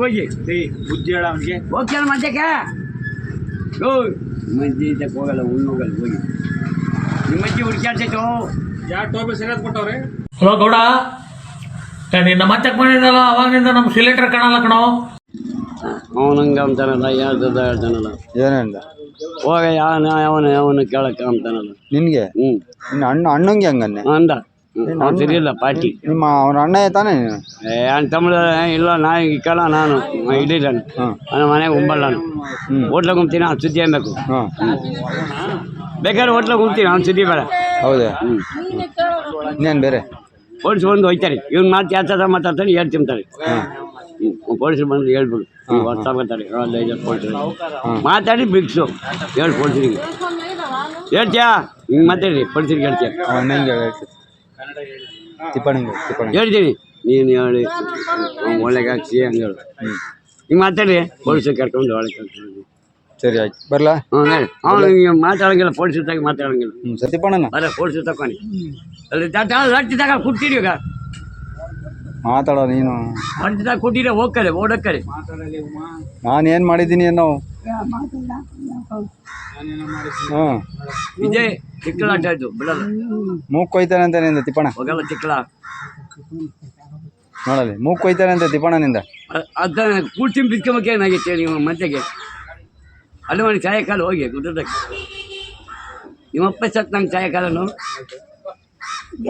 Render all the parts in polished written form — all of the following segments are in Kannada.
ಹೋಗಿ ಬುದ್ಧಿ ಹೇಳ ಅವನಿಗೆ ಹೋಗ್ತಾನ ಮಧ್ಯಕ್ಕೆ ಮಂದಿ ಇದಕ್ಕೆ ಹೋಗಲ್ಲ ಹೋಗಲ್ಲ ಹೋಗಿ ನಿಮ್ಮ ಅಜ್ಜಿ ಹುಡುಕ್ಯಾಡ್ತೈತೋ ಯಾರು ಟೋಬಿ ಸರಿಯಾದ ಕೊಟ್ಟವ್ರೆ. ಹಲೋ ಗೌಡ, ನಿನ್ನ ಮಚ್ಚಕ್ಕೆ ಬಂದಿದ್ದಲ್ಲ ಅವಾಗಿನಿಂದ ನಮ್ಮ ಸಿಲಿಂಡರ್ ಕಾಣಲ್ಲ ಕಣೋ. ಅವನಂಗೆ ಅಂತಾನಲ್ಲ ಹೇಳ್ತದ ಹೇಳ್ತಾನಲ್ಲ ಏನೇನು ಹೋಗ ಯಾವನು ಕೇಳಕ್ಕೆ ಅಂತಾನಲ್ಲ ನಿನಗೆ ನಿನ್ನ ಅಣ್ಣಂಗೆ ಹಂಗನ್ನೆ ಅಂದ ಅವ್ನು ಸರಿಯಿಲ್ಲ ಪಾರ್ಟಿ ನಿಮ್ಮ ಅವನ ಅಣ್ಣ ತಾನೇ ನೀನು? ನನ್ನ ತಮ್ಮ ಇಲ್ಲ ನಾ ಕೇಳ ನಾನು ಇಲ್ಲಿದ್ದಾನೆ ನನ್ನ ಮನೆಗೆ ಉಂಬಲ್ಲ ನಾನು ಹೋಟ್ಲಾಗ ಉಂಬ್ತೀನಿ ಅವ್ನು ಸುದ್ದಿ ಅನ್ಬೇಕು ಬೇಕಾದ್ರೆ ಹೋಟ್ಲಾಗ ಉಂಬ್ತೀನಿ ಅವ್ನು ಸುದ್ದಿ ಬೇಡ. ಹೌದಾ? ಇನ್ನೇನು ಬೇರೆ ಪೊಲೀಸ್ ಬಂದು ಹೋಯ್ತಾರೆ ಇವ್ನು ಮಾತು ಯಾವ ಮಾತಾಡ್ತಾನೆ ಹೇಳ್ ತಿಂತಾರೆ. ಪೊಲೀಸರು ಬಂದು ಹೇಳ್ಬಿಡು ಹೊತ್ತಾಡ್ತಾರೆ ಪೊಲೀಸರು ಮಾತಾಡಿ ಬಿಡ್ಸು ಹೇಳಿ ಪೊಲೀಸರಿಗೆ ಹೇಳ್ತೀಯಾ ಹಿಂಗೆ ಮಾತಾಡಿ ಪೊಲೀಸರಿಗೆ ಹೇಳ್ತೀಯ ಅಣ್ಣಂಗೆ ತಿಪ್ಪಣಿಗೆ ಹೇಳ್ತೀನಿ ನೀನು ಹೇಳಿ ಒಳ್ಳೆಗೆ ಹಾಕ್ಸಿ ಹಂಗೆ ಹೇಳು ಹಿಂಗೆ ಮಾತಾಡಿ ಪೊಲೀಸರು ಕರ್ಕೊಂಡು ಒಳಗೆ ಕರ್ಕೊಂಡು. ಸರಿ ಆಯ್ತು ಬರಲಾ? ಹೇಳಿ ಅವ್ನು ಮಾತಾಡೋಂಗಿಲ್ಲ ಪೊಲೀಸರು ತಗ ಮಾತಾಡೋಂಗಿಲ್ಲ. ಸತಿಪಣ್ಣನ ಅದೇ ಪೊಲೀಸರು ತಗೊಂಡು ಅಲ್ಲಿ ಲಟ್ಟಿ ತಗ ಕೊಡ್ತೀರಿ ಈಗ ಮಾತಾಡೋ ನೀನು ಲಟ್ಟಿ ತಗ ಕೊಟ್ಟಿದ್ರೆ ಹೋಗ್ಕಲೆ ಓಡಕ್ಕಲೆ ನಾನು ಏನು ಮಾಡಿದ್ದೀನಿ ಅನ್ನೋ. ಹಾಂ ಇದೇ ಚಿಕ್ಕಲ ಆಟ ಆಯ್ತು ಬಿಡಲ್ಲ ಮೂಗ್ ಕೊಯ್ತಾನೆ ಅಂತ ನಿಂದ ತಿಪ್ಪಣ ಹೋಗಲ್ಲ ಚಿಕ್ಕಲ ನೋಡಲಿ ಮೂಗ್ ಕೊಯ್ತಾನೆ ಅಂತ ತಿಪ್ಪಣ್ಣನಿಂದ. ಅದ ಕೂಡ್ಸಿಂಗ್ ಬಿತ್ಕೊಂಬಕ್ಕೆ ಏನಾಗಿತ್ತೆ ನೀವು ಮತ್ತೆಗೆ ಅಲ್ಲಿ ಮಾಡಿ ಸಾಯಂಕಾಲ ಹೋಗಿ ಗುಡ್ಡಕ್ಕೆ ನಿಮ್ಮಪ್ಪ ಸತ್ ನಂಗೆ ಸಾಯಂಕಾಲನು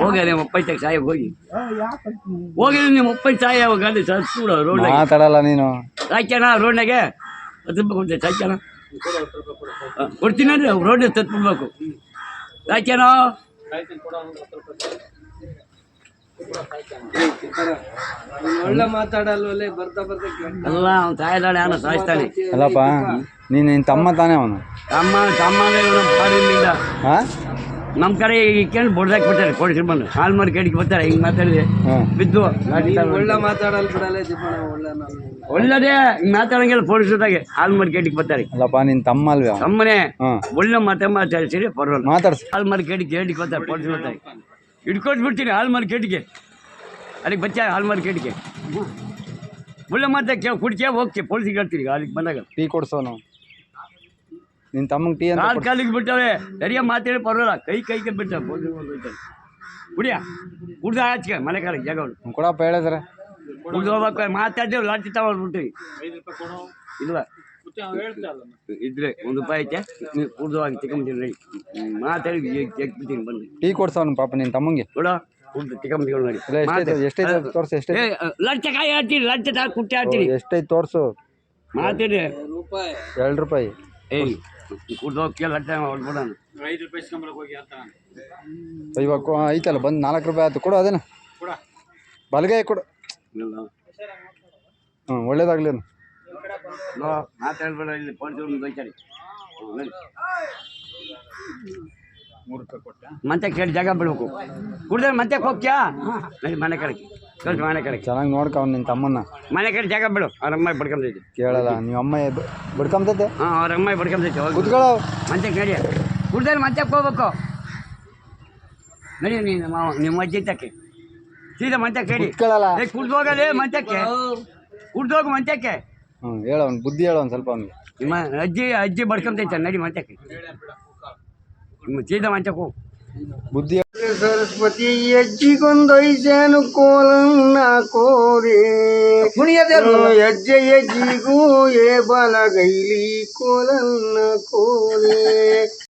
ಹೋಗಿ ನಿಮ್ಮ ಅಪ್ಪೈತಾಗ ಸಾಯ ಹೋಗಿ ನಿಮ್ಮ ಅಪ್ಪೈ ಸಾಯ ಹೋಗಿ ಸೂಡ ರೋಡ್ ಮಾತಾಡಲ್ಲ ನೀನು. ಸಾಯ್ಕ್ಯಾನ ರೋಡ್ನಾಗೆ ತುಂಬ ಕೊಡ್ತೇವೆ ಸಾಯ್ಕ್ಯಾನ ಕೊಡ್ತೀನಿ ಅಂದರೆ ರೋಡ್ನ ತತ್ಬಿಡ್ಬೇಕು ಸಾಯ್ಕ್ಯಾನೋ ಒಳ್ಳೆ ಮಾತಾಡಲ್ವಲ್ಲೇ ಬರ್ತಾ ಬರ್ತಾ ಅಲ್ಲ ಅವ್ನು ಸಾಯದಾಳೆ ಅವನು ಸಾಯಿಸ್ತಾನೆ. ಅಲ್ಲಪ್ಪ ನೀನು ನಿನ್ನ ತಮ್ಮ ತಾನೇ ಅವನು? ತಮ್ಮ ಪಾಡಿನಿಂದ ಹಾಂ ನಮ್ಮ ಕಡೆ ಇಕ್ಕೊಂಡು ಬಡ್ದಾಕಿ ಬಿಡ್ತಾರೆ ಪೊಲೀಸರು ಬಂದು ಹಾಲು ಮಾರಿ ಕಡಿಗೆ ಬರ್ತಾರೆ ಹಿಂಗೆ ಮಾತಾಡಿದೆ ಬಿದ್ದು ಒಳ್ಳೆ ಮಾತಾಡಲ್ ಬಿಡಲ್ಲ ದೀಪಣ್ಣ ಒಳ್ಳೇದೇ ಹಿಂಗೆ ಮಾತಾಡಂಗಿಲ್ಲ ಪೊಲೀಸರಾಗೆ ಹಾಲು ಮಾರಿ ಕಡಿಗೆ ಬರ್ತಾರೆ. ಅಲ್ಲಪ್ಪ ನಿನ್ನ ತಮ್ಮ ಅಲ್ವೇ? ತಮ್ಮನೇ ಒಳ್ಳೆ ಮಾತಾಡ್ಸಿರಿ ಪರವಾಗಿಲ್ಲ. ಮಾತಾಡ್ಸಿ ಹಾಲು ಮಾರಿ ಕೇಟಿಗೆ ಬರ್ತಾರೆ ಪೊಲೀಸರು ಬರ್ತಾರೆ ಹಿಡ್ಕೊಟ್ಬಿಡ್ತೀನಿ ಹಾಲು ಮಾರಿ ಕೇಟಿಗೆ ಅಲ್ಲಿಗೆ ಬಚ್ಚ ಹಾಲು ಮಾರಿ ಕೇಟಿಗೆ ಒಳ್ಳೆ ಮಾತಾ ಕುಡಿಕೆ ಹೋಗ್ತೀವಿ ಪೊಲೀಸಿಗೆ ಹೇಳ್ತೀವಿ ಅಲ್ಲಿಗೆ ಬಂದಾಗ ಟೀ ಕೊಡ್ಸೋನು ನಿನ್ನ ತಮ್ಮಂಗೆ ಟೀ ಅಂತ ಕಾಲಿಗೆ ಬಿಟ್ಟವೆ ಸರಿಯ ಮಾತಾಡಿ ಪರವಾಗಿಲ್ಲ ಕೈಗೆ ಬಿಡ್ತಾರೆ ಪೊಲೀಸರು ಹೋಗ್ತಾರೆ ಕುಡಿಯ ಕುಡ್ದು ಆಚೆ ಮನೆ ಕಾಲಿಗೆ ಜಾಗಗಳು ಕೊಡಪ್ಪ ಹೇಳಿದ್ರೆ ಕುಡ್ದು ಹೋಗ್ಬೇಕು ಮಾತಾಡ್ತೇವೆ ಲಾಟಿ ತಗೊಂಡ್ಬಿಡ್ತೀವಿ ಇಲ್ಲ ಇದ್ರೆ ₹1 ಐತೆ ನೀವು ಕುಡ್ದು ಹೋಗಿ ತಿಕ್ಕೊಂಬಿಡ್ತೀನಿ ಮಾತಾಡಿ ಬಿಡ್ತೀನಿ ಬಂದು ಟೀ ಕೊಡ್ಸೋನು ಪಾಪ ನಿನ್ನ ತಮ್ಮಂಗೆ ನೋಡ ಕುಡ್ದು ತಿಕ್ಕೊಂಬಿಡ್ತೀನಿ ನೋಡಿ ಎಷ್ಟೈತೆ ತೋರಿಸಿ ಎಷ್ಟೈತೆ ಲಂಚ ಕಾಯಿ ಹಾಕ್ತೀನಿ ಲಂಚ ತಾ ಕುಟ್ಟಿ ಹಾಕ್ತೀನಿ ಎಷ್ಟೈತೆ ತೋರಿಸು ಮಾತಾಡಿ ₹2 ಏಯ್ ಕುಡ್ದು ಹೋಗಿ ಲಂಚ ಹೊಡ್ಬಿಡೋಣ ₹5 ಇಸ್ಕೊಂಬರಕ್ಕೆ ಹೋಗಿ ಅಂತ ಇವಾಗ ಐತಲ್ಲ ಬಂದು ₹4 ಆಯ್ತು ಕೊಡು ಅದೇನ ಬಲಗೈ ಕೊಡು. ಹ್ಞೂ ಒಳ್ಳೇದಾಗಲಿ ಮಾತಾಡ್ಬೇಡ ಇಲ್ಲಿ ಪೊಲೀಸರು ಬೈತಾರೆ ಮತ್ತೆ ಕೇಳಿ ಜಾಗ ಬಿಡ್ಬೇಕು ಕುಡ್ದ್ರೆ ಮತ್ತೆ ಹೋಗ್ತೀಯಾ ನಡಿ ಮನೆ ಕಡೆಗೆ ಕಳ್ಸಿ ಮನೆ ಕಡೆಗೆ ಚೆನ್ನಾಗಿ ನೋಡ್ಕೊ ಅವ್ನು ನಿನ್ನ ತಮ್ಮನ್ನ ಮನೆ ಕಡೆ ಜಾಗ ಬಿಡು ಅವ್ರ ಅಮ್ಮ ಬಡ್ಕೊಂಬೈತಿ ಕೇಳಲ್ಲ ನೀವು ಅಮ್ಮ ಬಡ್ಕೊಂಬತೈತೆ. ಹಾಂ ಅವ್ರ ಅಮ್ಮ ಬಡ್ಕೊಂಬೈತಿ ಕುತ್ಕೊಳ್ಳೋ ಮಂಚಕ್ಕೆ ನಡಿ ಕುಡ್ದ್ರೆ ಮಂಚಕ್ಕೆ ಹೋಗ್ಬೇಕು ನಡಿ ನೀನು ಮಾವ ನಿಮ್ಮ ಅಜ್ಜಿ ತಕ್ಕೆ ಸೀದಾ ಮಂಚಕ್ಕೆ ಹೇಳಿ ಕುತ್ಕೊಳ್ಳಲ್ಲ ಕುಡ್ದು ಹೋಗಲೇ ಮಂಚಕ್ಕೆ ಕುಡ್ದು ಹೋಗು ಮಂಚಕ್ಕೆ. ಹ್ಞೂ ಹೇಳ ಅವ್ನು ಬುದ್ಧಿ ಹೇಳು ಒಂದು ಸ್ವಲ್ಪ ಅವ್ನಿಗೆ. ನಿಮ್ಮ ಅಜ್ಜಿ ಬಡ್ಕೊಂತೈತೆ ನಡಿ ಮಂಚಕ್ಕೆ ನಿಮ್ಮ ಸೀದಾ ಮಂಚಕ್ಕೆ ಹೋಗು ಬುದ್ಧಿ ಸರಸ್ವತಿ ಹೆಜ್ಜಿಗೊಂದೈಸೇನು ಕೋಲನ್ನ ಕೋರೆ ಹೆಜ್ಜೆ ಹೆಜ್ಜಿಗೂ ಏ ಬಲಗೈಲಿ ಕೋಲನ್ನ ಕೋರೆ